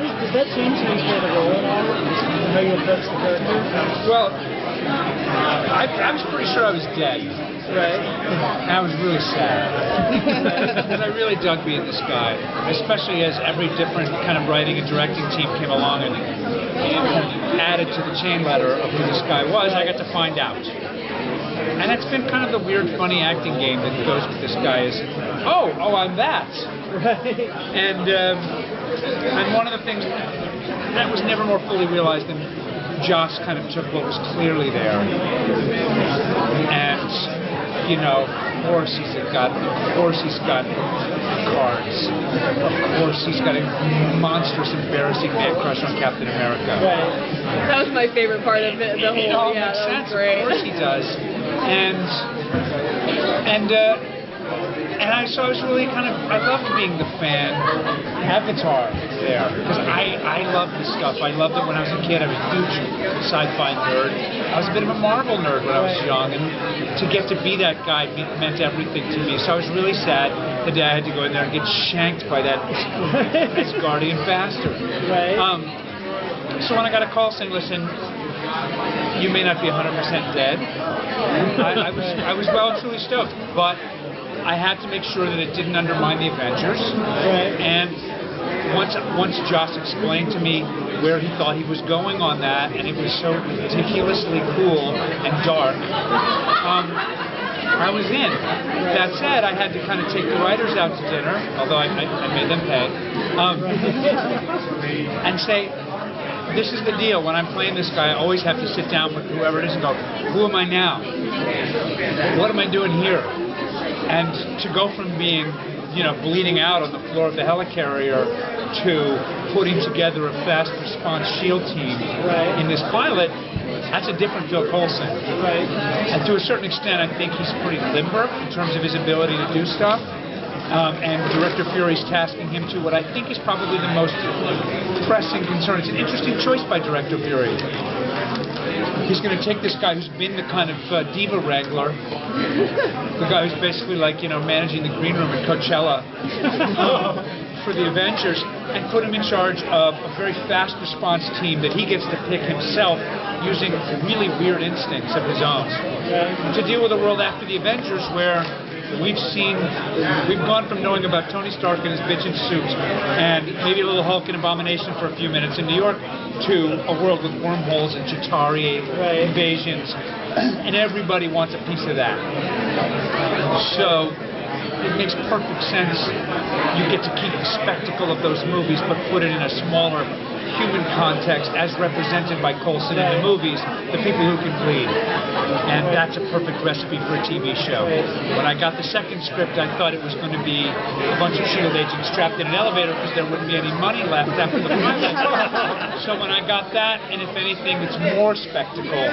does that change how you play the role at all? How you approach the character? Well, I was pretty sure I was dead. Right. And I was really sad. Because I really dug being this guy, especially as every different kind of writing and directing team came along and added to the chain letter of who this guy was. I got to find out. And it's been kind of the weird, funny acting game that goes with this guy is, oh, I'm that. Right. And one of the things that was never more fully realized than Joss kind of took what was clearly there. And, you know, of course he's got cards. Of course he's got a monstrous, embarrassing man crush on Captain America. Right. That was my favorite part of it. The whole, it all yeah, makes that sense. was great. Of course he does. So I was really I loved being the fan avatar there, because I love this stuff. I loved it when I was a kid. I was a huge sci-fi nerd. I was a bit of a Marvel nerd when I was young, and to get to be that guy meant everything to me. So I was really sad the day I had to go in there and get shanked by that Asgardian bastard. Right. So when I got a call saying, listen, you may not be 100% dead, I was well and truly stoked, but I had to make sure that it didn't undermine the Avengers. Right. And once Joss explained to me where he thought he was going on that, and it was so ridiculously cool and dark, I was in. That said, I had to kind of take the writers out to dinner, although I made them pay, and say, this is the deal. When I'm playing this guy, I always have to sit down with whoever it is and go, who am I now? What am I doing here? And to go from being, bleeding out on the floor of the helicarrier to putting together a fast response S.H.I.E.L.D. team in this pilot, that's a different Phil Coulson. Right. And to a certain extent, I think he's pretty limber in terms of his ability to do stuff. And Director Fury's tasking him to what I think is probably the most pressing concern. It's an interesting choice by Director Fury. He's going to take this guy who's been the kind of diva wrangler, the guy who's basically like, managing the green room at Coachella for the Avengers, and put him in charge of a very fast response team that he gets to pick himself using really weird instincts of his own. To deal with a world after the Avengers where we've gone from knowing about Tony Stark and his bitchin' suit and maybe a little Hulk and Abomination for a few minutes in New York to a world with wormholes and Chitauri invasions, and everybody wants a piece of that. So it makes perfect sense. You get to keep the spectacle of those movies but put it in a smaller human context as represented by Coulson in the movies, the people who can bleed. And that's a perfect recipe for a TV show. When I got the second script, I thought it was going to be a bunch of S.H.I.E.L.D. agents trapped in an elevator because there wouldn't be any money left after the pilot. So when I got that, and if anything, it's more spectacle.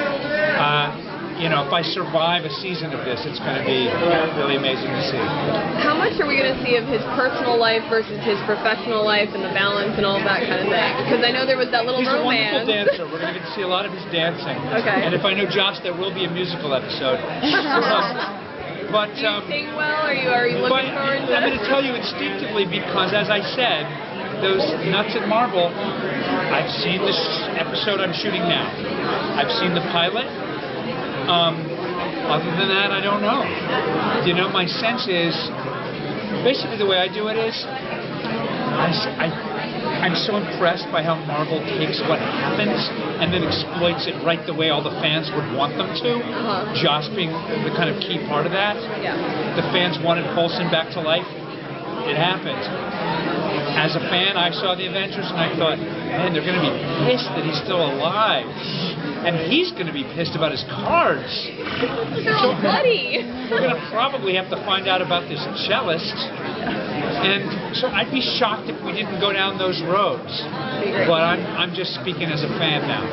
If I survive a season of this, it's going to be really amazing to see. How much are we going to see of his personal life versus his professional life and the balance and all that kind of thing? Because I know there was that little romance. He's a wonderful dancer. We're going to get to see a lot of his dancing. Okay. And if I know Josh, there will be a musical episode. But do you sing well? Are you looking forward to I'm going to tell you instinctively because, as I said, those nuts at Marvel, I've seen this episode I'm shooting now. I've seen the pilot. Other than that, I don't know. My sense is, basically the way I do it is, I'm so impressed by how Marvel takes what happens and then exploits it right the way all the fans would want them to. Josh being the kind of key part of that. Yeah. The fans wanted Coulson back to life. It happened. As a fan, I saw the Avengers and I thought, man, they're going to be pissed that he's still alive. And he's going to be pissed about his cards. They're all bloody. We're going to probably have to find out about this cellist. And so I'd be shocked if we didn't go down those roads. But I'm just speaking as a fan now.